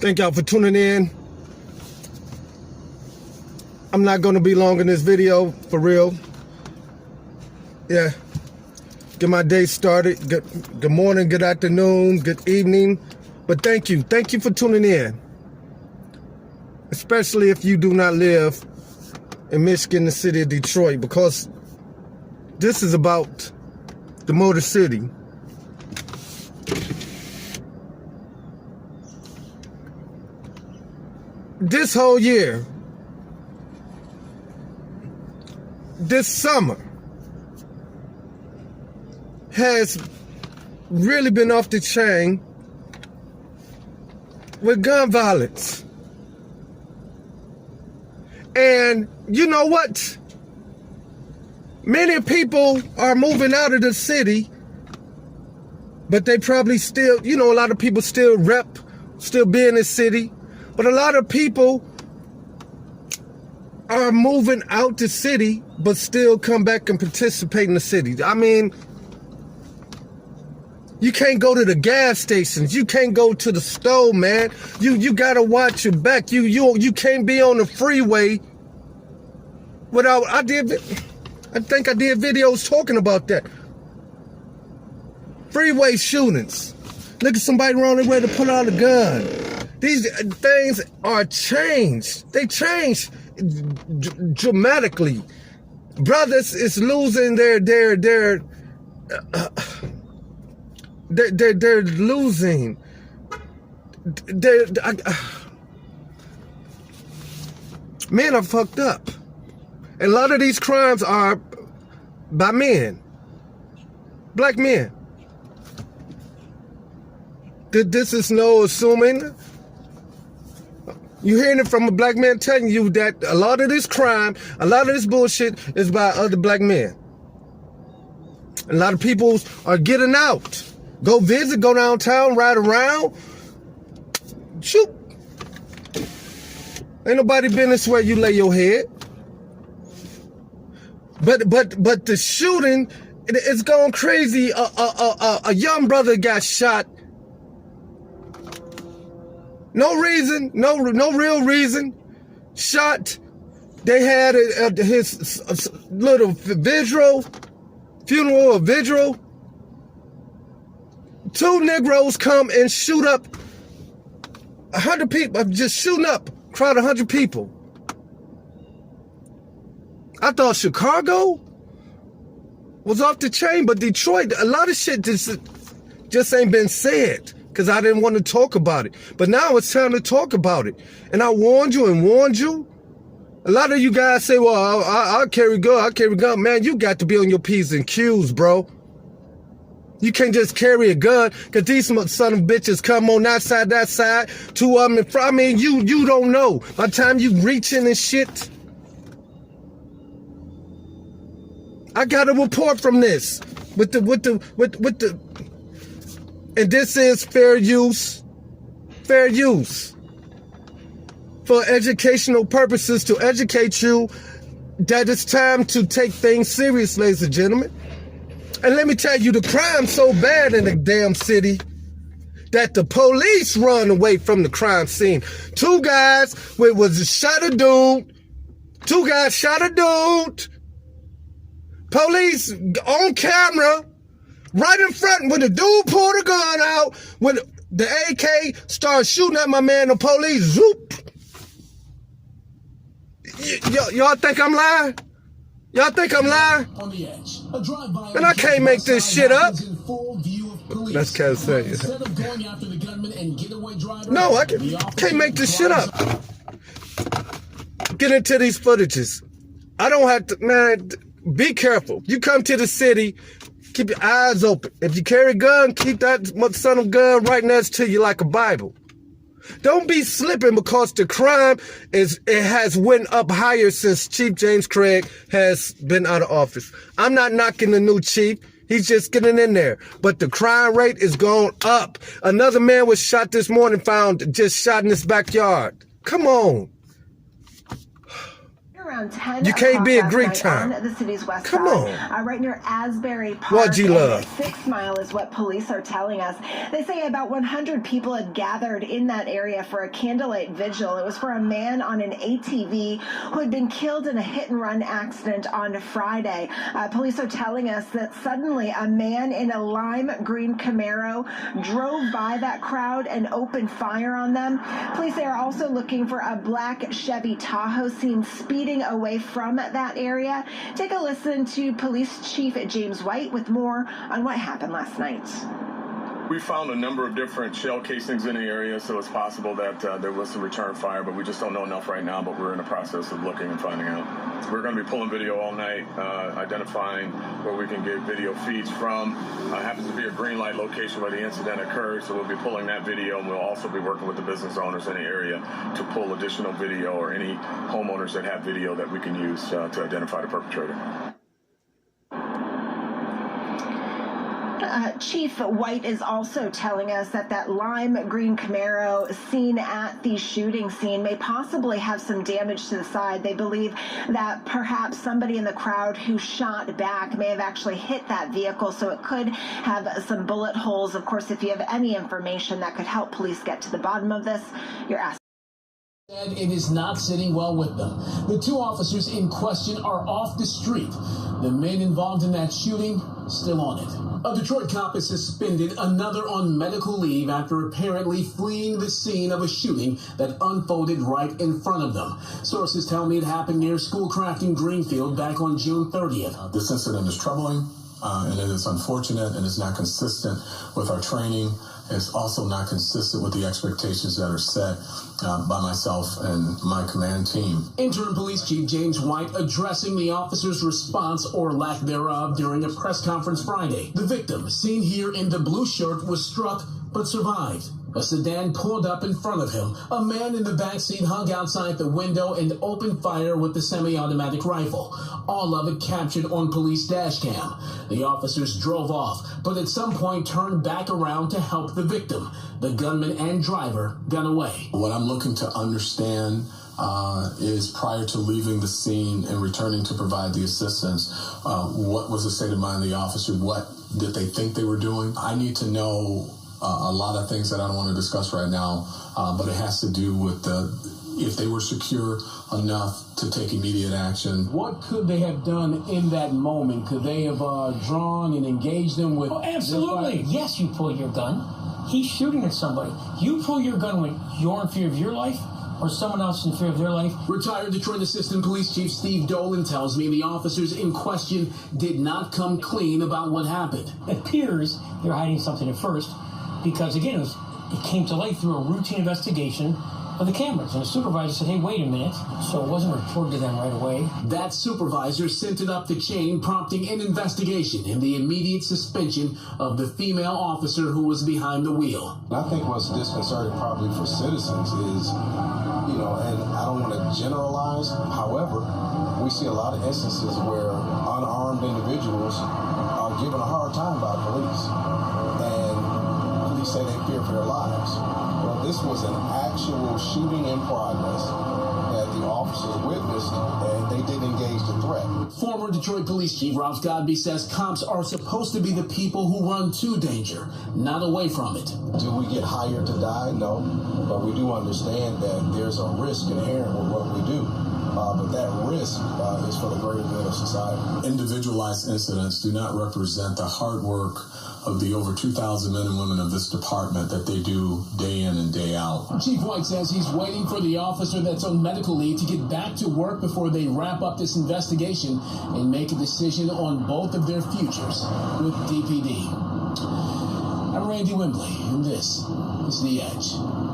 Thank y'all for tuning in. I'm not going to be long in this video, for real. Yeah. Get my day started. Good morning, good afternoon, good evening. But thank you. Thank you for tuning in. Especially if you do not live in Michigan, the city of Detroit, because this is about the Motor City. This whole year, this summer, has really been off the chain with gun violence. And you know what? Many people are moving out of the city, but they probably still, a lot of people still be in the city. But a lot of people are moving out the city, but still come back and participate in the city. I mean, you can't go to the gas stations. You can't go to the store, man. You gotta watch your back. You can't be on the freeway without. I think I did videos talking about that. Freeway shootings. Look at somebody on their way to pull out a gun. These things are changed. They changed dramatically. Brothers is losing they're losing. Men are fucked up. And a lot of these crimes are by men. Black men. This is no assuming. You're hearing it from a black man telling you that a lot of this crime, a lot of this bullshit is by other black men. A lot of people are getting out. Go visit, go downtown, ride around. Shoot. Ain't nobody business where you lay your head. But the shooting, it's going crazy. A young brother got shot. No reason, no real reason. Shot. They had his little funeral or vigil. 2 Negroes come and shoot up 100 people, just shooting up, crowd 100 people. I thought Chicago was off the chain, but Detroit, a lot of shit just ain't been said. Because I didn't want to talk about it. But now it's time to talk about it. And I warned you and warned you. A lot of you guys say, well, I'll carry gun. Man, you got to be on your P's and Q's, bro. You can't just carry a gun because these son of bitches come on that side, 2 of them in front. I mean, you don't know. By the time you reaching and shit. I got a report from this with the and this is fair use for educational purposes, to educate you that it's time to take things serious, ladies and gentlemen. And let me tell you, the crime's so bad in the damn city that the police run away from the crime scene. 2 guys shot a dude. 2 guys shot a dude. Police on camera. Right in front, when the dude pulled the gun out, when the AK started shooting at my man, the police, zoop. Y'all think I'm lying? Y'all think I'm lying? And I can't make this shit up. That's kind of saying. No, I can't make this shit up. Get into these footages. I don't have to, man, be careful. You come to the city, keep your eyes open. If you carry a gun, keep that son of gun right next to you like a Bible. Don't be slipping because the crime has went up higher since Chief James Craig has been out of office. I'm not knocking the new chief. He's just getting in there. But the crime rate is going up. Another man was shot this morning, found just shot in his backyard. Come on. around 10 You can't be at o'clock Greek last night town. on the city's west Come side, on. right near Asbury Park. What, G-Love? 6 Mile is what police are telling us. They say about 100 people had gathered in that area for a candlelight vigil. It was for a man on an ATV who had been killed in a hit-and-run accident on Friday. Police are telling us that suddenly a man in a lime green Camaro drove by that crowd and opened fire on them. Police are also looking for a black Chevy Tahoe seen speeding away from that area. Take a listen to Police Chief James White with more on what happened last night. We found a number of different shell casings in the area, so it's possible that there was some return fire, but we just don't know enough right now, but we're in the process of looking and finding out. We're going to be pulling video all night, identifying where we can get video feeds from. Happens to be a green light location where the incident occurred, so we'll be pulling that video, and we'll also be working with the business owners in the area to pull additional video or any homeowners that have video that we can use to identify the perpetrator. Chief White is also telling us that that lime green Camaro seen at the shooting scene may possibly have some damage to the side. They believe that perhaps somebody in the crowd who shot back may have actually hit that vehicle, so it could have some bullet holes. Of course, if you have any information that could help police get to the bottom of this, you're asked. And it is not sitting well with them. The two officers in question are off the street. The men involved in that shooting still on it. A Detroit cop is suspended, another on medical leave after apparently fleeing the scene of a shooting that unfolded right in front of them. Sources tell me it happened near Schoolcraft in Greenfield back on June 30th. This incident is troubling, and it is unfortunate, and it's not consistent with our training. It's also not consistent with the expectations that are set by myself and my command team. Interim Police Chief James White addressing the officer's response or lack thereof during a press conference Friday. The victim, seen here in the blue shirt, was struck but survived. A sedan pulled up in front of him. A man in the backseat hung outside the window and opened fire with the semi-automatic rifle. All of it captured on police dash cam. The officers drove off, but at some point turned back around to help the victim. The gunman and driver got away. What I'm looking to understand is prior to leaving the scene and returning to provide the assistance, what was the state of mind of the officer? What did they think they were doing? I need to know a lot of things that I don't want to discuss right now, but it has to do with if they were secure enough to take immediate action. What could they have done in that moment? Could they have drawn and engaged them with... Oh, absolutely. Yes, you pull your gun. He's shooting at somebody. You pull your gun when you're in fear of your life or someone else in fear of their life. Retired Detroit Assistant Police Chief Steve Dolan tells me the officers in question did not come clean about what happened. It appears they're hiding something at first because, again, it came to light through a routine investigation of the cameras. And the supervisor said, hey, wait a minute. So it wasn't reported to them right away. That supervisor sent it up the chain, prompting an investigation and the immediate suspension of the female officer who was behind the wheel. I think what's disconcerting probably for citizens is, and I don't want to generalize, however, we see a lot of instances where unarmed individuals are given a hard time by police. And police say they fear for their lives. Well, this was an actual shooting in progress that the officers witnessed, and they didn't engage the threat. Former Detroit Police Chief Ralph Godby says cops are supposed to be the people who run to danger, not away from it. Do we get hired to die? No. But we do understand that there's a risk inherent with what we do. But that risk is for the greater good of society. Individualized incidents do not represent the hard work of the over 2,000 men and women of this department that they do day in and day out. Chief White says he's waiting for the officer that's on medical leave to get back to work before they wrap up this investigation and make a decision on both of their futures with DPD. I'm Randy Wembley, and this is The Edge.